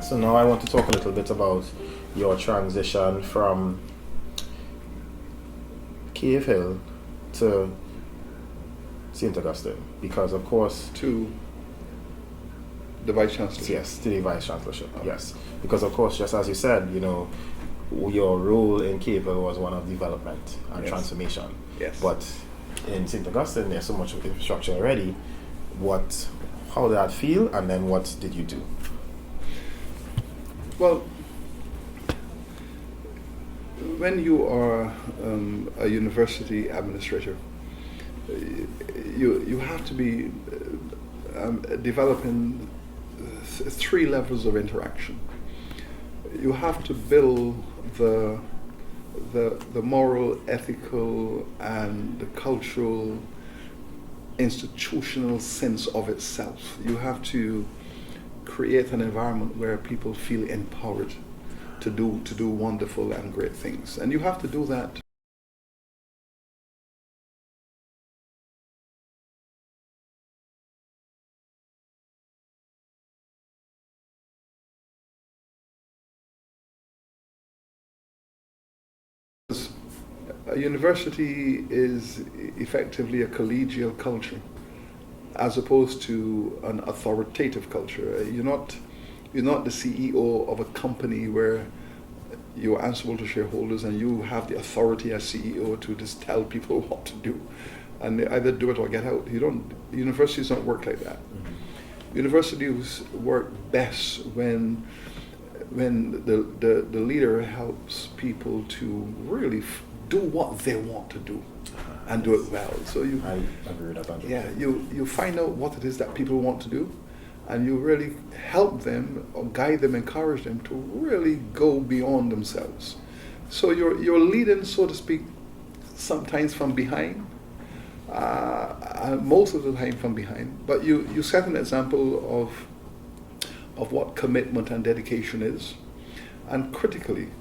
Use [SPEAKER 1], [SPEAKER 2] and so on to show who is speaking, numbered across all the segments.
[SPEAKER 1] So now I want to talk a little bit about your transition from Cave Hill to St. Augustine, because of course,
[SPEAKER 2] To the Vice Chancellor.
[SPEAKER 1] yes, to the Vice Chancellorship, yes, because of course, just as you said, your role in Cave Hill was one of development and
[SPEAKER 2] Yes.
[SPEAKER 1] transformation.
[SPEAKER 2] Yes.
[SPEAKER 1] But in St. Augustine, there's so much infrastructure already. How did that feel, and then what did you do?
[SPEAKER 2] Well, when you are a university administrator, you have to be developing three levels of interaction. You have to build the moral, ethical, and the cultural, institutional sense of itself. You have to create an environment where people feel empowered to do wonderful and great things, and you have to do that. A university is effectively a collegial culture, as opposed to an authoritative culture. You're not the CEO of a company where you're answerable to shareholders and you have the authority as CEO to just tell people what to do, and they either do it or get out. Universities don't work like that. Mm-hmm. Universities work best when the leader helps people to really do what they want to do and do it well. So
[SPEAKER 1] I agree with that 100%.
[SPEAKER 2] Yeah, you find out what it is that people want to do, and you really help them or guide them, encourage them to really go beyond themselves. So you're leading, so to speak, sometimes from behind, most of the time from behind. But you set an example of what commitment and dedication is, and critically,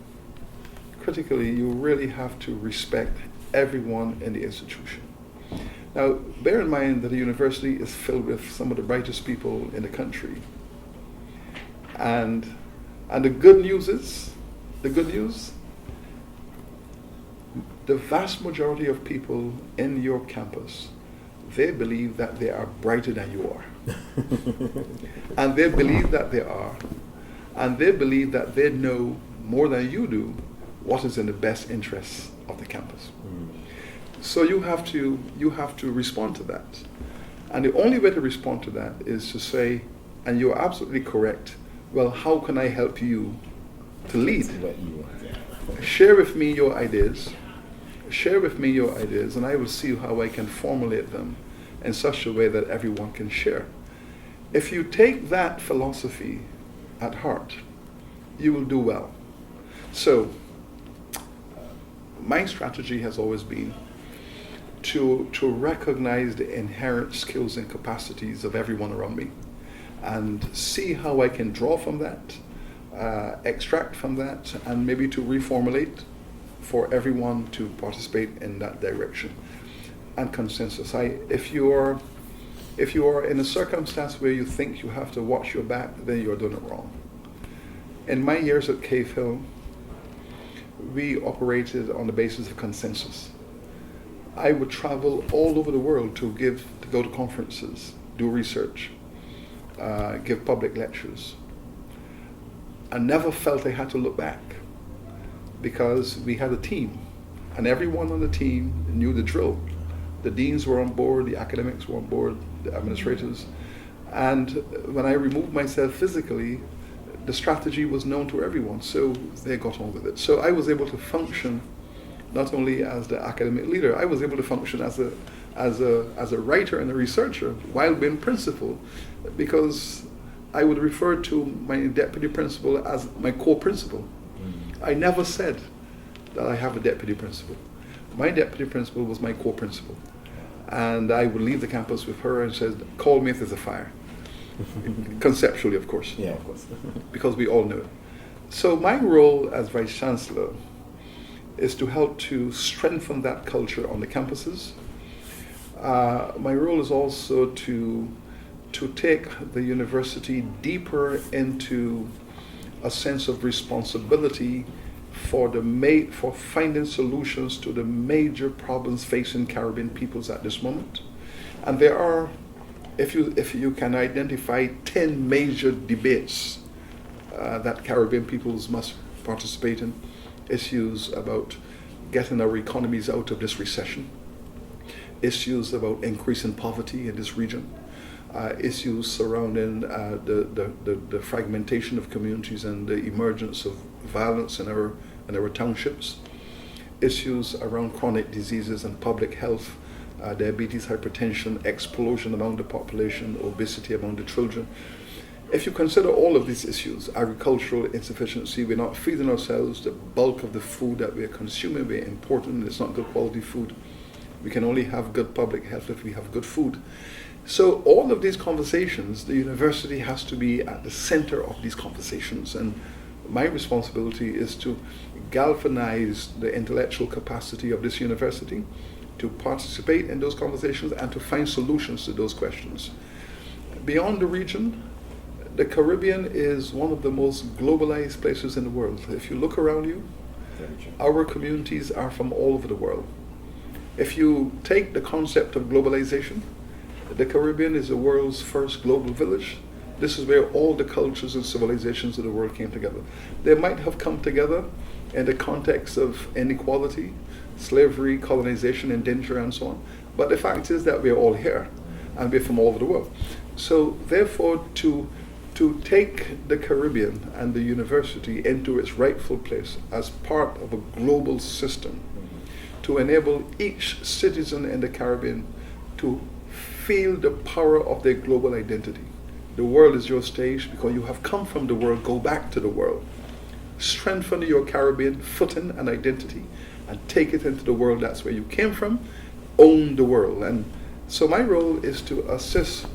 [SPEAKER 2] you really have to respect everyone in the institution. Now, bear in mind that a university is filled with some of the brightest people in the country. And the good news, the vast majority of people in your campus, they believe that they are brighter than you are. And they believe that they are. And they believe that they know more than you do what is in the best interests of the campus. So you have to respond to that. And the only way to respond to that is to say, and you're absolutely correct, well, how can I help you to lead? Share with me your ideas. Share with me your ideas, and I will see how I can formulate them in such a way that everyone can share. If you take that philosophy at heart, you will do well. So, my strategy has always been to recognize the inherent skills and capacities of everyone around me and see how I can draw from that, extract from that, and maybe to reformulate for everyone to participate in that direction and consensus. If you are in a circumstance where you think you have to watch your back, then you're doing it wrong. In my years at Cave Hill, we operated on the basis of consensus. I would travel all over the world to go to conferences, do research, give public lectures. I never felt I had to look back because we had a team, and everyone on the team knew the drill. The deans were on board, the academics were on board, the administrators. And when I removed myself physically, the strategy was known to everyone, so they got on with it. So I was able to function not only as the academic leader, I was able to function as a writer and a researcher while being principal, because I would refer to my deputy principal as my co-principal. I never said that I have a deputy principal. My deputy principal was my co-principal. And I would leave the campus with her and said, call me if there's a fire. Conceptually, of course.
[SPEAKER 1] Yeah, of course.
[SPEAKER 2] Because we all know it. So my role as Vice Chancellor is to help to strengthen that culture on the campuses. My role is also to take the university deeper into a sense of responsibility for for finding solutions to the major problems facing Caribbean peoples at this moment. And there are, if you can identify 10 major debates that Caribbean peoples must participate in, issues about getting our economies out of this recession, issues about increasing poverty in this region, issues surrounding the fragmentation of communities and the emergence of violence in our townships, issues around chronic diseases and public health, diabetes, hypertension, explosion among the population, obesity among the children. If you consider all of these issues, agricultural insufficiency, we're not feeding ourselves, the bulk of the food that we're consuming, we're importing, it's not good quality food. We can only have good public health if we have good food. So all of these conversations, the university has to be at the center of these conversations, and my responsibility is to galvanize the intellectual capacity of this university to participate in those conversations and to find solutions to those questions. Beyond the region, the Caribbean is one of the most globalized places in the world. If you look around you, our communities are from all over the world. If you take the concept of globalization, the Caribbean is the world's first global village. This is where all the cultures and civilizations of the world came together. They might have come together in the context of inequality, slavery, colonization, indenture, and so on. But the fact is that we're all here, and we're from all over the world. So therefore, to take the Caribbean and the university into its rightful place as part of a global system, to enable each citizen in the Caribbean to feel the power of their global identity. The world is your stage because you have come from the world, go back to the world. Strengthen your Caribbean footing and identity and take it into the world, that's where you came from, own the world. And so my role is to assist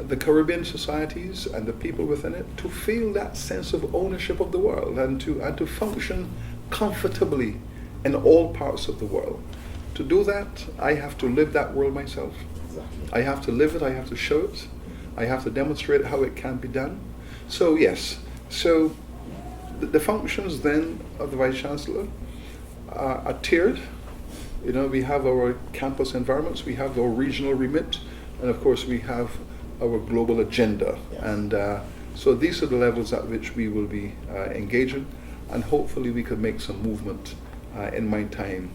[SPEAKER 2] the Caribbean societies and the people within it to feel that sense of ownership of the world and to function comfortably in all parts of the world. To do that, I have to live that world myself. Exactly. I have to live it, I have to show it, I have to demonstrate how it can be done. So yes, so the functions then of the Vice Chancellor are tiered. You know, we have our campus environments, we have our regional remit, and of course we have our global agenda. Yes. And so these are the levels at which we will be engaging, and hopefully we could make some movement in my time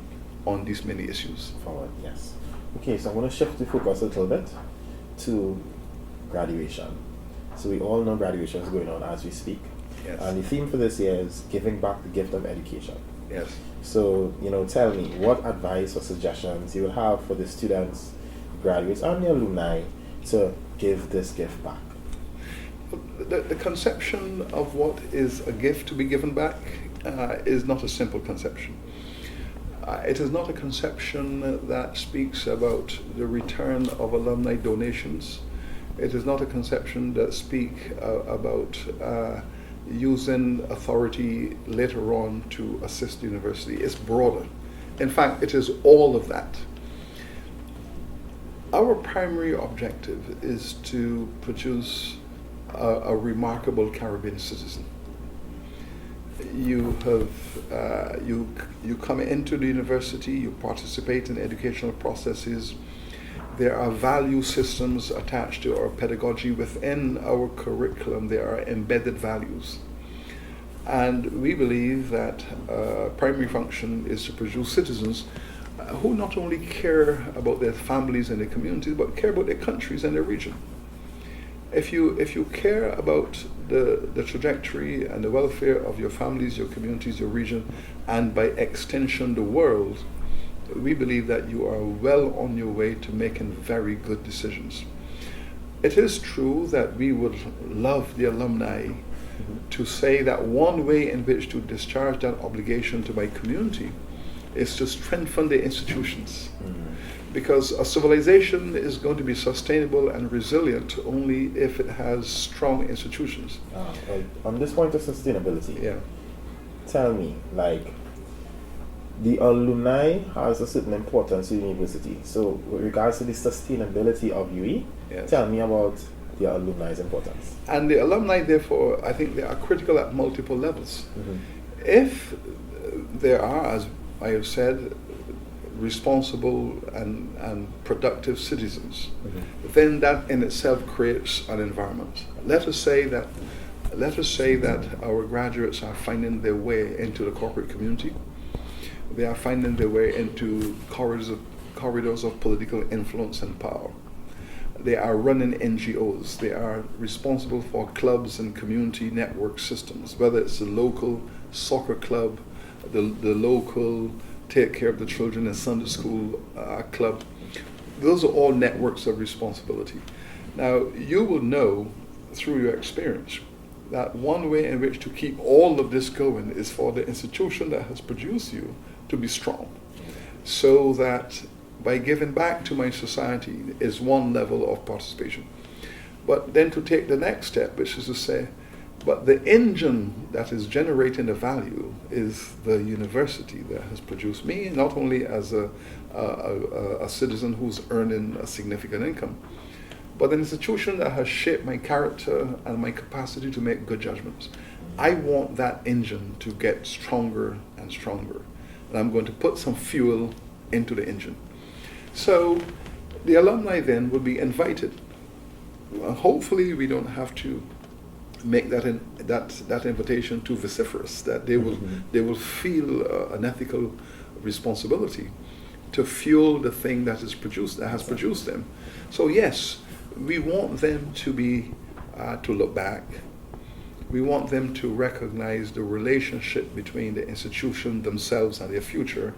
[SPEAKER 2] on these many issues.
[SPEAKER 1] Forward, yes. Okay, so I'm going to shift the focus a little bit to graduation. So we all know graduation is going on as we speak.
[SPEAKER 2] Yes.
[SPEAKER 1] And the theme for this year is giving back the gift of education.
[SPEAKER 2] Yes.
[SPEAKER 1] So, tell me what advice or suggestions you will have for the students, graduates, and the alumni to give this gift back.
[SPEAKER 2] The conception of what is a gift to be given back is not a simple conception. It is not a conception that speaks about the return of alumni donations. It is not a conception that speaks about using authority later on to assist the university. It's broader. In fact, it is all of that. Our primary objective is to produce a remarkable Caribbean citizen. You come into the university, you participate in educational processes. There are value systems attached to our pedagogy. Within our curriculum, there are embedded values. And we believe that primary function is to produce citizens who not only care about their families and their communities, but care about their countries and their region. If you care about the trajectory and the welfare of your families, your communities, your region, and by extension the world, we believe that you are well on your way to making very good decisions. It is true that we would love the alumni to say that one way in which to discharge that obligation to my community is to strengthen the institutions. Because a civilization is going to be sustainable and resilient only if it has strong institutions.
[SPEAKER 1] Well, on this point of sustainability,
[SPEAKER 2] yeah.
[SPEAKER 1] Tell me, the alumni has a certain importance to the university. So with regards to the sustainability of UE,
[SPEAKER 2] yes.
[SPEAKER 1] Tell me about the alumni's importance.
[SPEAKER 2] And the alumni, therefore, I think they are critical at multiple levels.
[SPEAKER 1] Mm-hmm.
[SPEAKER 2] If there are, as I have said, responsible and productive citizens,
[SPEAKER 1] Mm-hmm.
[SPEAKER 2] then that in itself creates an environment. Let us say that our graduates are finding their way into the corporate community. They are finding their way into corridors of political influence and power. They are running NGOs. They are responsible for clubs and community network systems, whether it's the local soccer club, the local take care of the children in Sunday school club. Those are all networks of responsibility. Now, you will know through your experience that one way in which to keep all of this going is for the institution that has produced you to be strong, so that by giving back to my society is one level of participation. But then to take the next step, which is to say, but the engine that is generating the value is the university that has produced me, not only as a citizen who's earning a significant income, but an institution that has shaped my character and my capacity to make good judgments. I want that engine to get stronger and stronger. And I'm going to put some fuel into the engine. So the alumni then will be invited. Hopefully we don't have to make that invitation too vociferous, that they will feel an ethical responsibility to fuel the thing that has produced them. So yes, we want them to be to look back. We want them to recognize the relationship between the institution themselves and their future.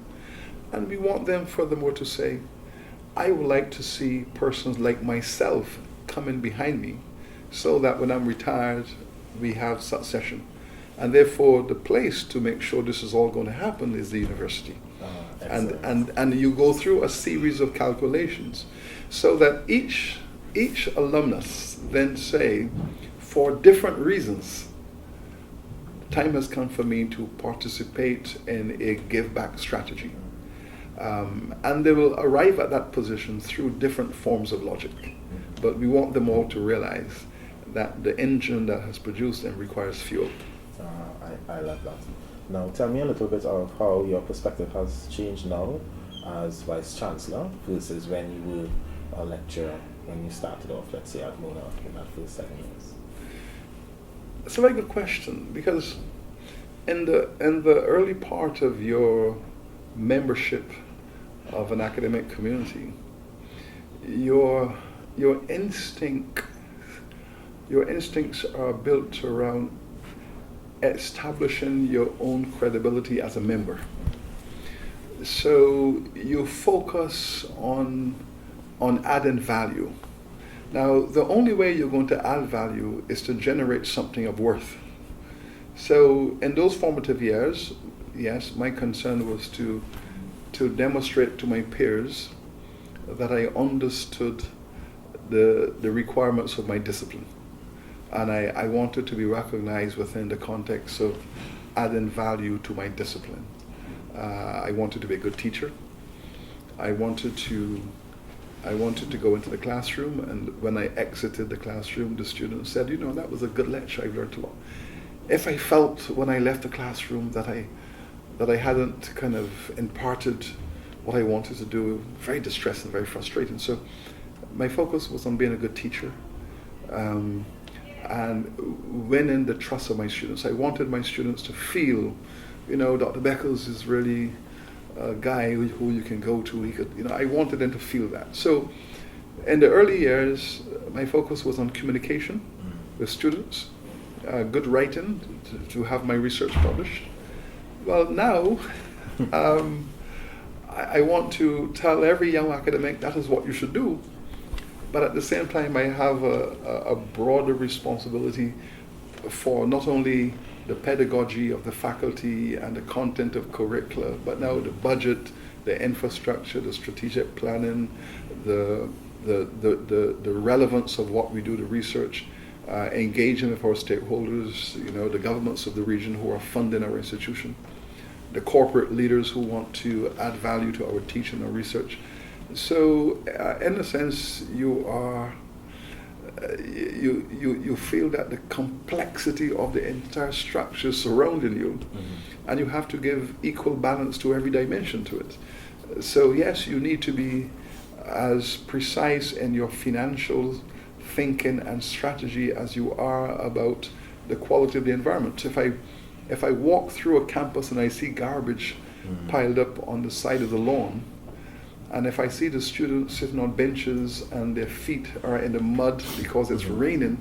[SPEAKER 2] And we want them furthermore to say, I would like to see persons like myself coming behind me, so that when I'm retired, we have succession. And therefore, the place to make sure this is all going to happen is the university. And you go through a series of calculations, so that each alumnus then say, for different reasons, time has come for me to participate in a give-back strategy. And they will arrive at that position through different forms of logic. But we want them all to realize that the engine that has produced them requires fuel.
[SPEAKER 1] I love that. Now tell me a little bit of how your perspective has changed now as Vice Chancellor versus when you were a lecturer when you started off, let's say, at Mona in that first 7 years.
[SPEAKER 2] It's a very good question, because in the early part of your membership of an academic community, your instincts are built around establishing your own credibility as a member. So you focus on adding value. Now, the only way you're going to add value is to generate something of worth. So in those formative years, yes, my concern was to demonstrate to my peers that I understood the requirements of my discipline. And I wanted to be recognized within the context of adding value to my discipline. I wanted to be a good teacher. I wanted to go into the classroom, and when I exited the classroom, the students said, that was a good lecture, I've learned a lot. If I felt when I left the classroom that I hadn't kind of imparted what I wanted to do, very distressing, very frustrating. So my focus was on being a good teacher and winning the trust of my students. I wanted my students to feel, Dr. Beckles is really a guy who you can go to. He could, I wanted them to feel that. So in the early years, my focus was on communication with students, good writing to have my research published. Well, now I want to tell every young academic that is what you should do, but at the same time I have a broader responsibility for not only the pedagogy of the faculty and the content of curricula, but now the budget, the infrastructure, the strategic planning, the relevance of what we do to research, engaging with our stakeholders, the governments of the region who are funding our institution, the corporate leaders who want to add value to our teaching and research. So in a sense, you are you feel that the complexity of the entire structure surrounding you, and you have to give equal balance to every dimension to it. So yes, you need to be as precise in your financial thinking and strategy as you are about the quality of the environment. If I walk through a campus and I see garbage piled up on the side of the lawn, and if I see the students sitting on benches and their feet are in the mud because it's raining,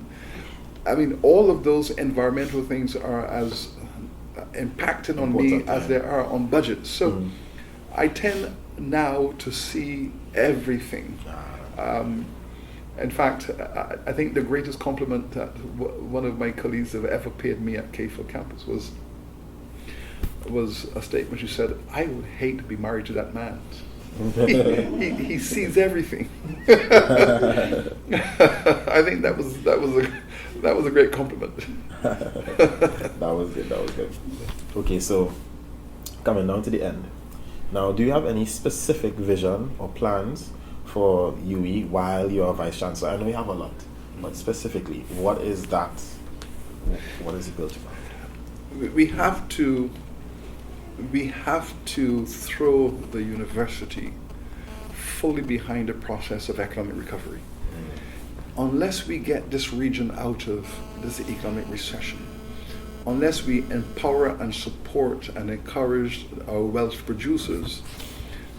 [SPEAKER 2] I mean, all of those environmental things are as impacting on me as they are on budgets. So I tend now to see everything. In fact, I think the greatest compliment that one of my colleagues have ever paid me at K-Field campus was a statement. She said, "I would hate to be married to that man. he sees everything." I think that was a great compliment.
[SPEAKER 1] That was good. Okay, so coming down to the end. Now, do you have any specific vision or plans for UE while you're Vice Chancellor? I know you have a lot, but specifically, what is that? What is it built about?
[SPEAKER 2] We have to throw the university fully behind the process of economic recovery. Unless we get this region out of this economic recession, unless we empower and support and encourage our wealth producers,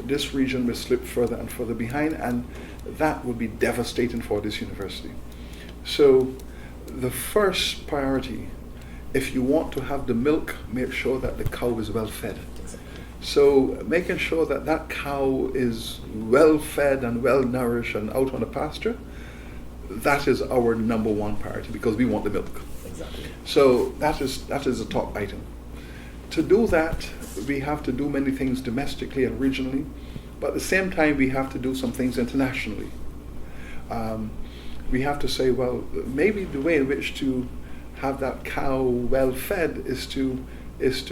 [SPEAKER 2] this region will slip further and further behind, and that would be devastating for this university. So the first priority, if you want to have the milk, make sure that the cow is well fed. So making sure that that cow is well fed and well nourished and out on the pasture, that is our number one priority, because we want the milk.
[SPEAKER 1] Exactly.
[SPEAKER 2] So that is the top item. To do that, we have to do many things domestically and regionally, but at the same time we have to do some things internationally. We have to say, well, maybe the way in which to have that cow well fed is to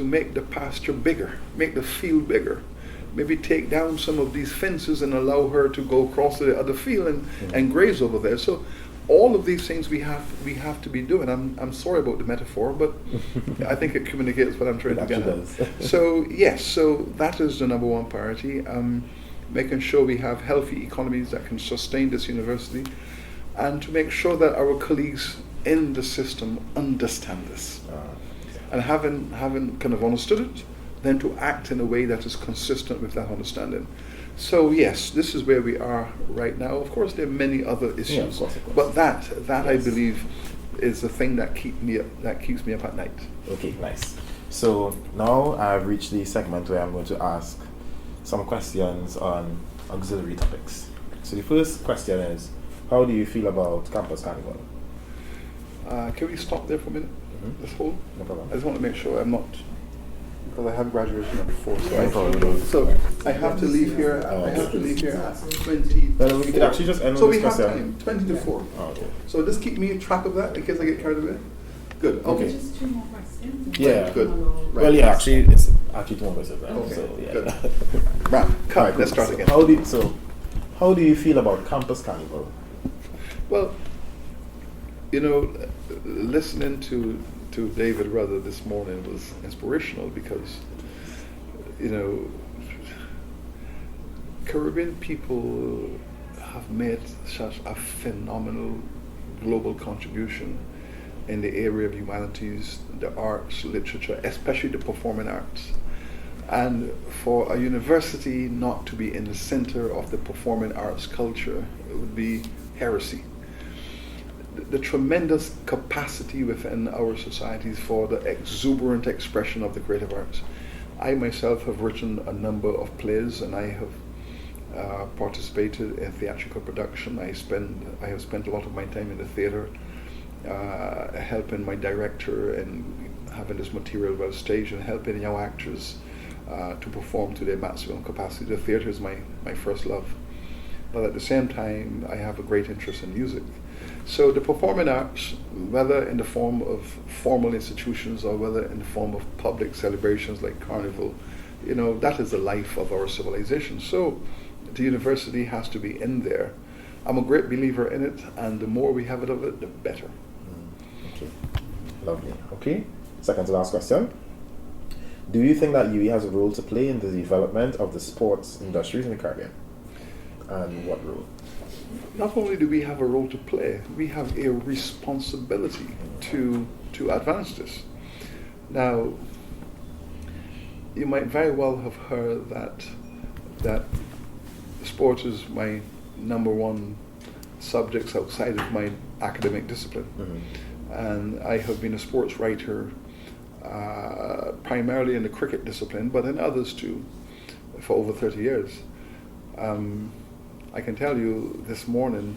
[SPEAKER 2] make the pasture bigger, make the field bigger. Maybe take down some of these fences and allow her to go across to the other field and graze over there. So all of these things we have to be doing. I'm sorry about the metaphor, but I think it communicates what I'm trying to get at. So yes, so that is the number one priority. Making sure we have healthy economies that can sustain this university, and to make sure that our colleagues in the system understand this. And having kind of understood it, then to act in a way that is consistent with that understanding. So yes, this is where we are right now. Of course, there are many other issues,
[SPEAKER 1] of course.
[SPEAKER 2] but that
[SPEAKER 1] Yes.
[SPEAKER 2] I believe is the thing that keeps me up at night.
[SPEAKER 1] Okay, nice. So now I've reached the segment where I'm going to ask some questions on auxiliary topics. So the first question is, how do you feel about Campus Carnival?
[SPEAKER 2] Can we stop there for a minute? This whole?
[SPEAKER 1] No problem.
[SPEAKER 2] I just want to make sure I'm not, because I have graduation at 4.
[SPEAKER 1] So
[SPEAKER 2] I have to leave here. I have to leave here at 20.
[SPEAKER 1] Well, we could actually just end
[SPEAKER 2] So
[SPEAKER 1] with
[SPEAKER 2] we
[SPEAKER 1] this
[SPEAKER 2] have
[SPEAKER 1] question.
[SPEAKER 2] time, 20 to 4.
[SPEAKER 1] Oh, okay.
[SPEAKER 2] So just keep me track of that in case I get carried away. Good.
[SPEAKER 1] Okay.
[SPEAKER 3] Just 2 more questions.
[SPEAKER 1] Yeah.
[SPEAKER 2] Good. Right.
[SPEAKER 1] Well, yeah, actually, it's actually 2 more questions. Right?
[SPEAKER 2] Okay,
[SPEAKER 1] So, yeah.
[SPEAKER 2] good. Right. Come,
[SPEAKER 1] Alright,
[SPEAKER 2] let's
[SPEAKER 1] cool.
[SPEAKER 2] start
[SPEAKER 1] So
[SPEAKER 2] again.
[SPEAKER 1] how do you feel about Campus Carnival?
[SPEAKER 2] Well, listening to David Ruther this morning was inspirational, because, Caribbean people have made such a phenomenal global contribution in the area of humanities, the arts, literature, especially the performing arts. And for a university not to be in the center of the performing arts culture, it would be heresy. The tremendous capacity within our societies for the exuberant expression of the creative arts. I myself have written a number of plays, and I have participated in theatrical production. I have spent a lot of my time in the theatre, helping my director in having this material well staged and helping young actors to perform to their maximum capacity. The theatre is my first love, but at the same time I have a great interest in music. So the performing arts, whether in the form of formal institutions or whether in the form of public celebrations like Carnival, that is the life of our civilization. So the university has to be in there I'm a great believer in it, and the more we have it of it, the better.
[SPEAKER 1] Okay, lovely. Okay, second to last question. Do you think that UWI has a role to play in the development of the sports industries in the Caribbean? And what role?
[SPEAKER 2] Not only do we have a role to play, we have a responsibility to advance this. Now, you might very well have heard that sports is my number one subjects outside of my academic discipline. Mm-hmm. And I have been a sports writer primarily in the cricket discipline, but in others too, for over 30 years. I can tell you this morning,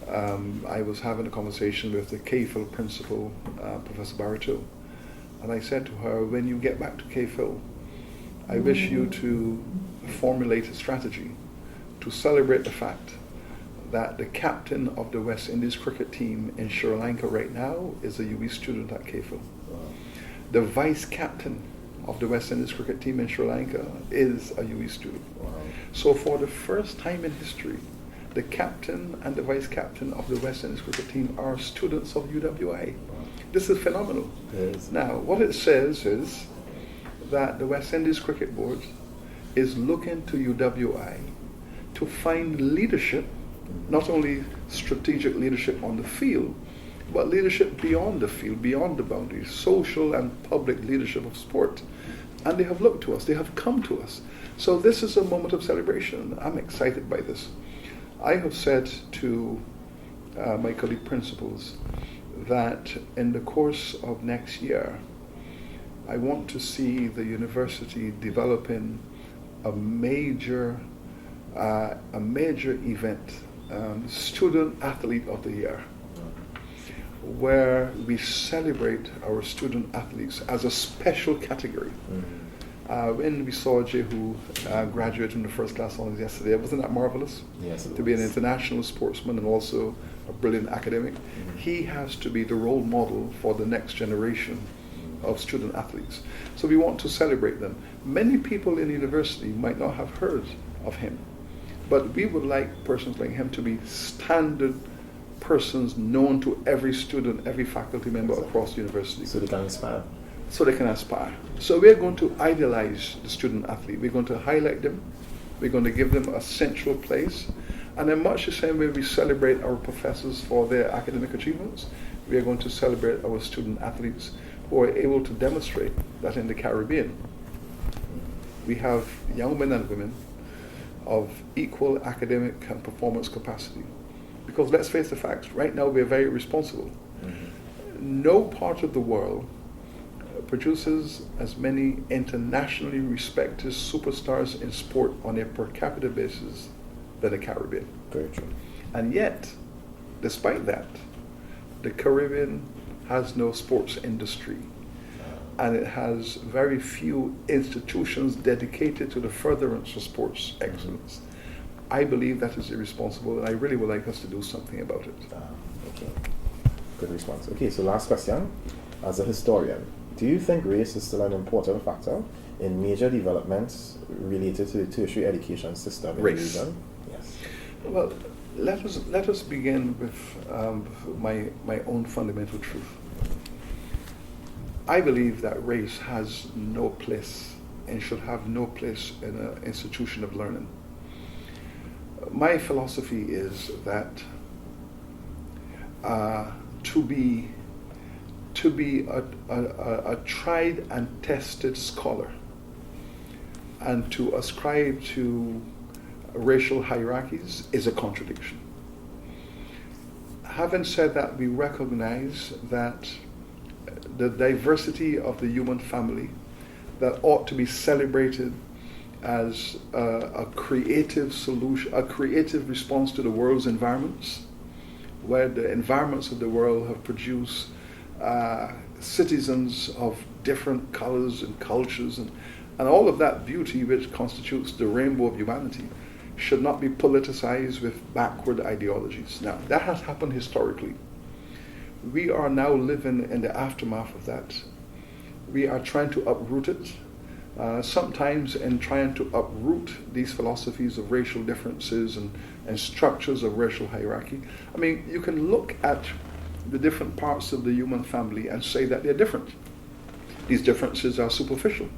[SPEAKER 2] I was having a conversation with the KPhil principal, Professor Barreto, and I said to her, when you get back to KPhil, I wish you to formulate a strategy to celebrate the fact that the captain of the West Indies cricket team in Sri Lanka right now is a UWI student at KPhil. Wow. The vice captain of the West Indies cricket team in Sri Lanka is a UWI student. Wow. So for the first time in history, the captain and the vice captain of the West Indies cricket team are students of UWI. Wow. This is phenomenal. Yes. Now, what it says is that the West Indies Cricket Board is looking to UWI to find leadership, not only strategic leadership on the field, but leadership beyond the field, beyond the boundaries, social and public leadership of sport. And they have looked to us, they have come to us. So this is a moment of celebration. I'm excited by this. I have said to my colleague principals that in the course of next year, I want to see the university developing a major event, Student Athlete of the Year, where we celebrate our student athletes as a special category. Mm-hmm. When we saw Jehu graduate from the first class honors yesterday, wasn't that marvelous?
[SPEAKER 1] Yes,
[SPEAKER 2] to be an international sportsman and also a brilliant academic. Mm-hmm. He has to be the role model for the next generation of student athletes. So we want to celebrate them. Many people in the university might not have heard of him, but we would like persons like him to be standard persons known to every student, every faculty member across the university.
[SPEAKER 1] So they can inspire.
[SPEAKER 2] So they can aspire. So we're going to idealize the student athlete. We're going to highlight them. We're going to give them a central place. And in much the same way we celebrate our professors for their academic achievements, we are going to celebrate our student athletes who are able to demonstrate that in the Caribbean, we have young men and women of equal academic and performance capacity. Because let's face the facts, right now we're very responsible. Mm-hmm. No part of the world produces as many internationally respected superstars in sport on a per capita basis than the Caribbean.
[SPEAKER 1] Very true.
[SPEAKER 2] And yet, despite that, the Caribbean has no sports industry. And it has very few institutions dedicated to the furtherance of sports excellence. Mm-hmm. I believe that is irresponsible, and I really would like us to do something about it.
[SPEAKER 1] Okay, good response. Okay, so last question. As a historian, do you think race is still an important factor in major developments related to the tertiary education system in the region? Yes.
[SPEAKER 2] Well, let us begin with my own fundamental truth. I believe that race has no place and should have no place in an institution of learning. My philosophy is that to be a tried and tested scholar and to ascribe to racial hierarchies is a contradiction. Having said that, we recognize that the diversity of the human family that ought to be celebrated as a creative solution, a creative response to the world's environments, where the environments of the world have produced citizens of different colors and cultures, and all of that beauty which constitutes the rainbow of humanity should not be politicized with backward ideologies. Now, that has happened historically. We are now living in the aftermath of that. We are trying to uproot it, sometimes in trying to uproot these philosophies of racial differences and structures of racial hierarchy. I mean, you can look at the different parts of the human family and say that they're different. These differences are superficial.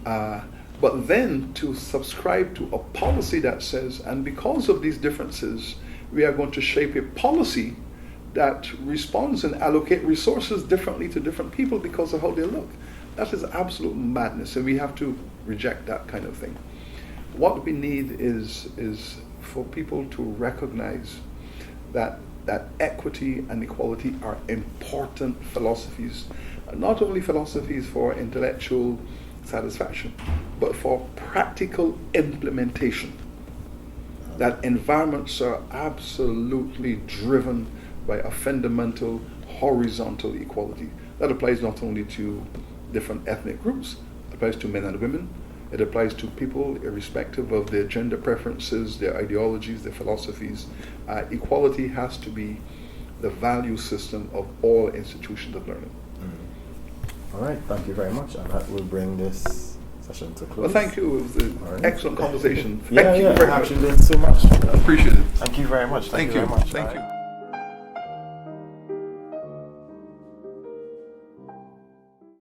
[SPEAKER 2] But then to subscribe to a policy that says, and because of these differences, we are going to shape a policy that responds and allocate resources differently to different people because of how they look. That is absolute madness, and we have to reject that kind of thing. What we need is for people to recognize that equity and equality are important philosophies, not only philosophies for intellectual satisfaction, but for practical implementation. That environments are absolutely driven by a fundamental horizontal equality. That applies not only to different ethnic groups, it applies to men and women, it applies to people irrespective of their gender preferences, their ideologies, their philosophies. Equality has to be the value system of all institutions of learning.
[SPEAKER 1] All right, thank you very much, and that will bring this session to close.
[SPEAKER 2] Well, thank you. It was an excellent conversation.
[SPEAKER 1] Thank you very much.
[SPEAKER 2] much.
[SPEAKER 1] Actually, did so much.
[SPEAKER 2] I appreciate it.
[SPEAKER 1] Thank you very much.
[SPEAKER 2] Thank you.
[SPEAKER 1] Very much.
[SPEAKER 2] Thank you.